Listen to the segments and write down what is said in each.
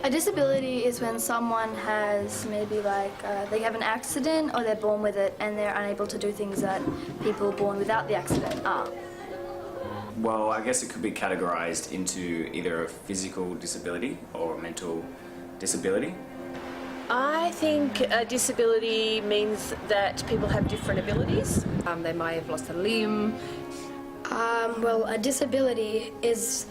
A disability is when someone has maybe they have an accident or they're born with it and they're unable to do things that people born without the accident are. Well, I guess it could be categorised into either a physical disability or a mental disability. I think a disability means that people have different abilities. They might have lost a limb. Well, a disability is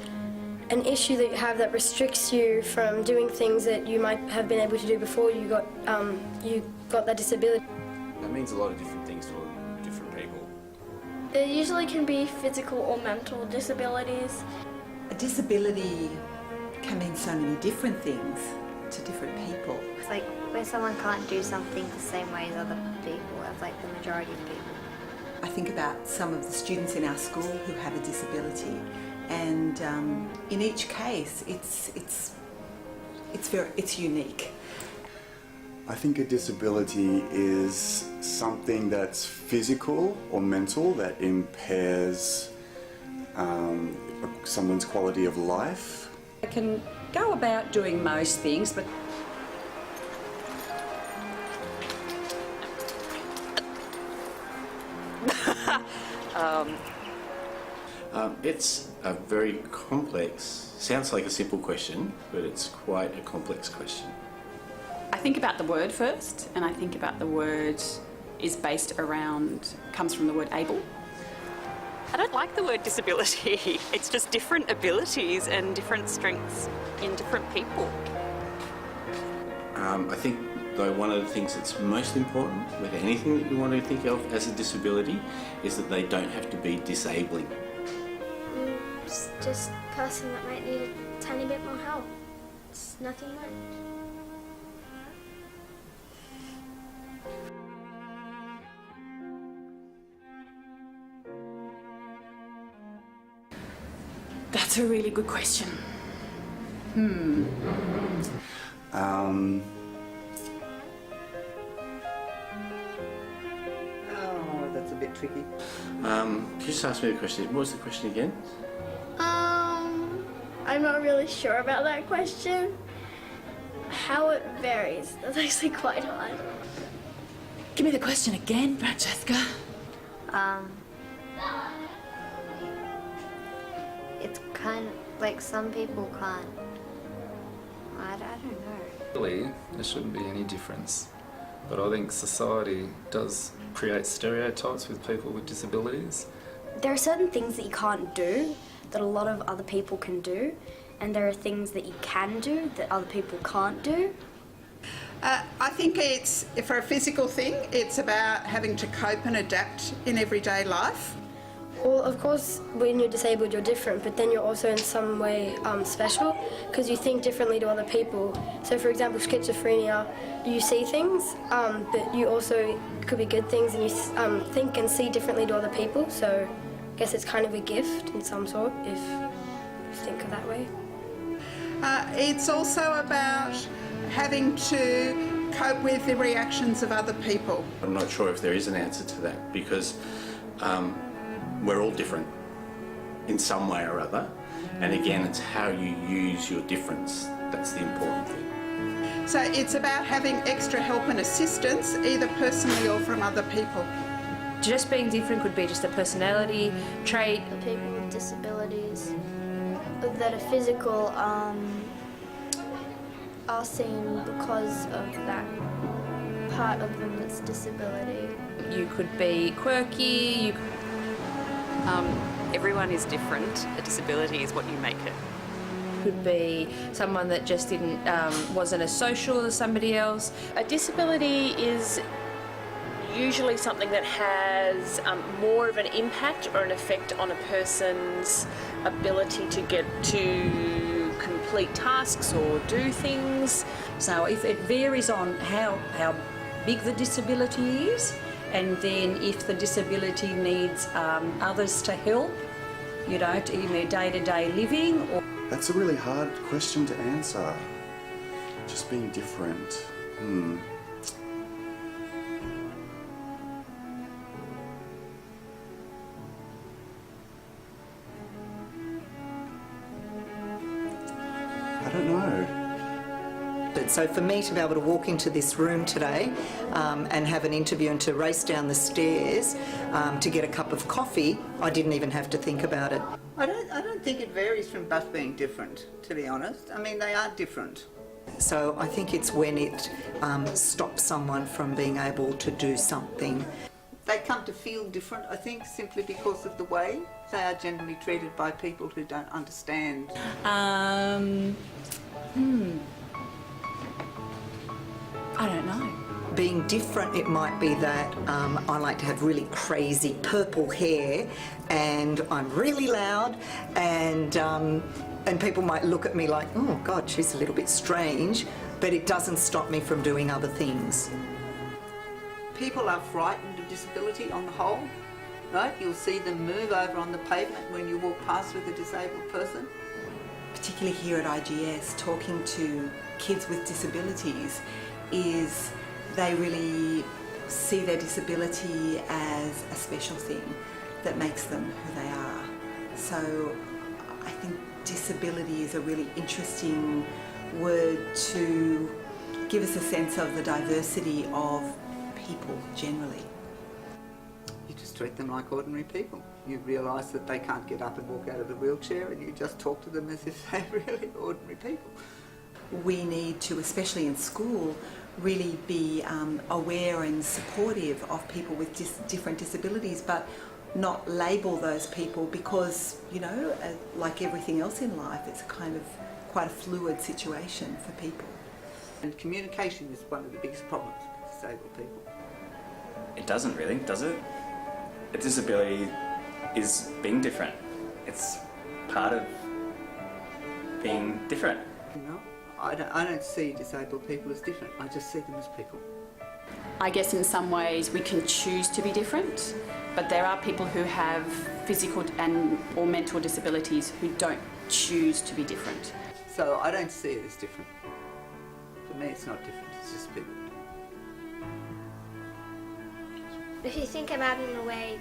an issue that you have that restricts you from doing things that you might have been able to do before you got that disability. That means a lot of different things to different people. There usually can be physical or mental disabilities. A disability can mean so many different things to different people. It's like where someone can't do something the same way as other people, as like the majority of people. I think about some of the students in our school who have a disability, and in each case it's unique. I think a disability is something that's physical or mental that impairs someone's quality of life. I can go about doing most things, but It's a very complex, sounds like a simple question, but it's quite a complex question. I think about the word first, and I think about the word is based around, comes from the word able. I don't like the word disability. It's just different abilities and different strengths in different people. I think, though, one of the things that's most important with anything that you want to think of as a disability is that they don't have to be disabling. It's just a person that might need a tiny bit more help. It's nothing much. That's a really good question. Oh, that's a bit tricky. Can you just ask me the question? What was the question again? I'm not really sure about that question. How it varies, that's actually quite hard. Give me the question again, Francesca. It's kind of like some people can't. I don't know. Really, there shouldn't be any difference. But I think society does create stereotypes with people with disabilities. There are certain things that you can't do that a lot of other people can do, and there are things that you can do that other people can't do. I think it's, for a physical thing, it's about having to cope and adapt in everyday life. Well, of course, when you're disabled, you're different, but then you're also in some way special because you think differently to other people. So, for example, schizophrenia, you see things, but you also could be good things, and you think and see differently to other people. So, I guess it's kind of a gift in some sort, if you think of that way. It's also about having to cope with the reactions of other people. I'm not sure if there is an answer to that because we're all different in some way or other, and again, it's how you use your difference that's the important thing. So it's about having extra help and assistance, either personally or from other people. Just being different could be just a personality trait. The people with disabilities that are physical are seen because of that part of them that's disability. You could be quirky. Everyone is different. A disability is what you make it. Could be someone that just wasn't as social as somebody else. A disability is usually something that has more of an impact or an effect on a person's ability to get to complete tasks or do things. so if it varies on how big the disability is, and then if the disability needs others to help, you know, in their day-to-day living. Or That's a really hard question to answer. Just being different. I don't know. unexpected. So for me to be able to walk into this room today and have an interview and to race down the stairs to get a cup of coffee, I didn't even have to think about it. I don't think it varies from us being different, to be honest. I mean, they are different. So I think it's when it stops someone from being able to do something. They come to feel different, I think, simply because of the way they are generally treated by people who don't understand. I don't know. Being different, it might be that I like to have really crazy purple hair and I'm really loud and people might look at me like, oh God, she's a little bit strange, but it doesn't stop me from doing other things. People are frightened of disability on the whole, right? You'll see them move over on the pavement when you walk past with a disabled person. Particularly here at IGS, talking to kids with disabilities is they really see their disability as a special thing that makes them who they are. So I think disability is a really interesting word to give us a sense of the diversity of people generally. You just treat them like ordinary people. You realise that they can't get up and walk out of the wheelchair and you just talk to them as if they're really ordinary people. We need to, especially in school, really be aware and supportive of people with different disabilities, but not label those people because, you know, like everything else in life, it's kind of quite a fluid situation for people. And communication is one of the biggest problems with disabled people. It doesn't really, does it? A disability is being different. It's part of being different. You know, I don't see disabled people as different. I just see them as people. I guess in some ways we can choose to be different, but there are people who have physical and or mental disabilities who don't choose to be different. So I don't see it as different. For me, it's not different. It's just people. If you think about it in a way,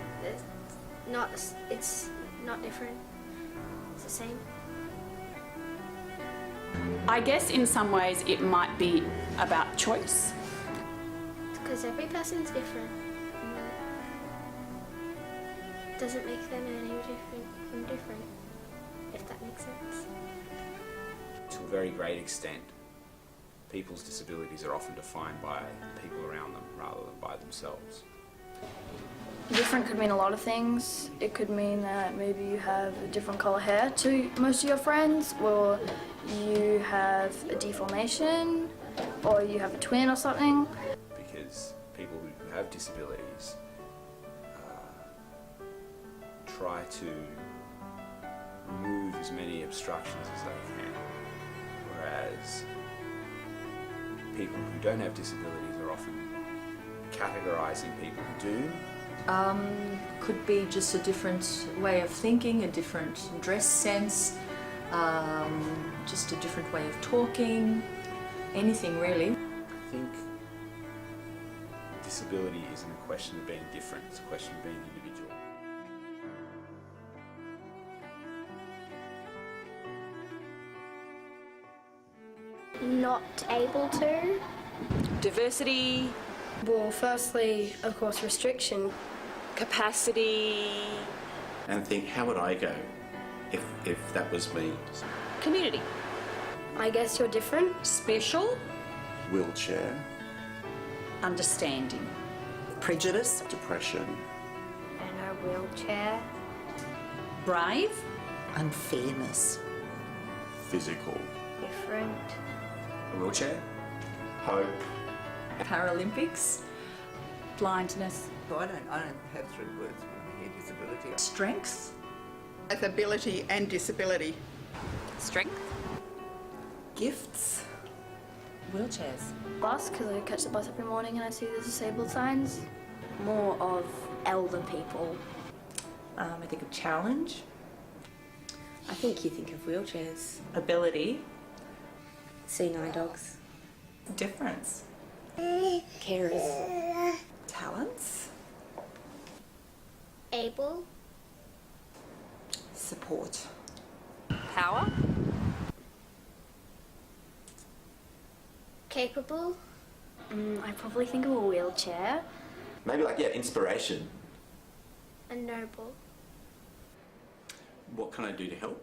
it's not different. It's the same. I guess in some ways it might be about choice. Because every person's different. Doesn't make them any different from different, if that makes sense. To a very great extent, people's disabilities are often defined by people around them rather than by themselves. Different could mean a lot of things. It could mean that maybe you have a different colour hair to most of your friends, or you have a deformation, or you have a twin or something. Because people who have disabilities try to remove as many obstructions as they can, whereas people who don't have disabilities are often categorising people who do. Could be just a different way of thinking, a different dress sense, just a different way of talking, anything really. I think disability isn't a question of being different, it's a question of being individual. Not able to. Diversity. Well, firstly, of course, restriction. Capacity. And think, how would I go if that was me? Community. I guess you're different. Special. Wheelchair. Understanding. Prejudice. Depression. And a wheelchair. Brave. Unfairness. Physical. Different. A wheelchair? Hope. Paralympics. Blindness. So I don't have three words when I hear disability. Strengths. Both ability and disability. Strength. Gifts. Wheelchairs. Bus, because I catch the bus every morning and I see the disabled signs. More of elder people. I think of challenge. I think you think of wheelchairs. Ability. C9 dogs. Difference. Carers. Talents. Able. Support. Power. Capable. I probably think of a wheelchair. Maybe like, yeah, inspiration. And noble. What can I do to help?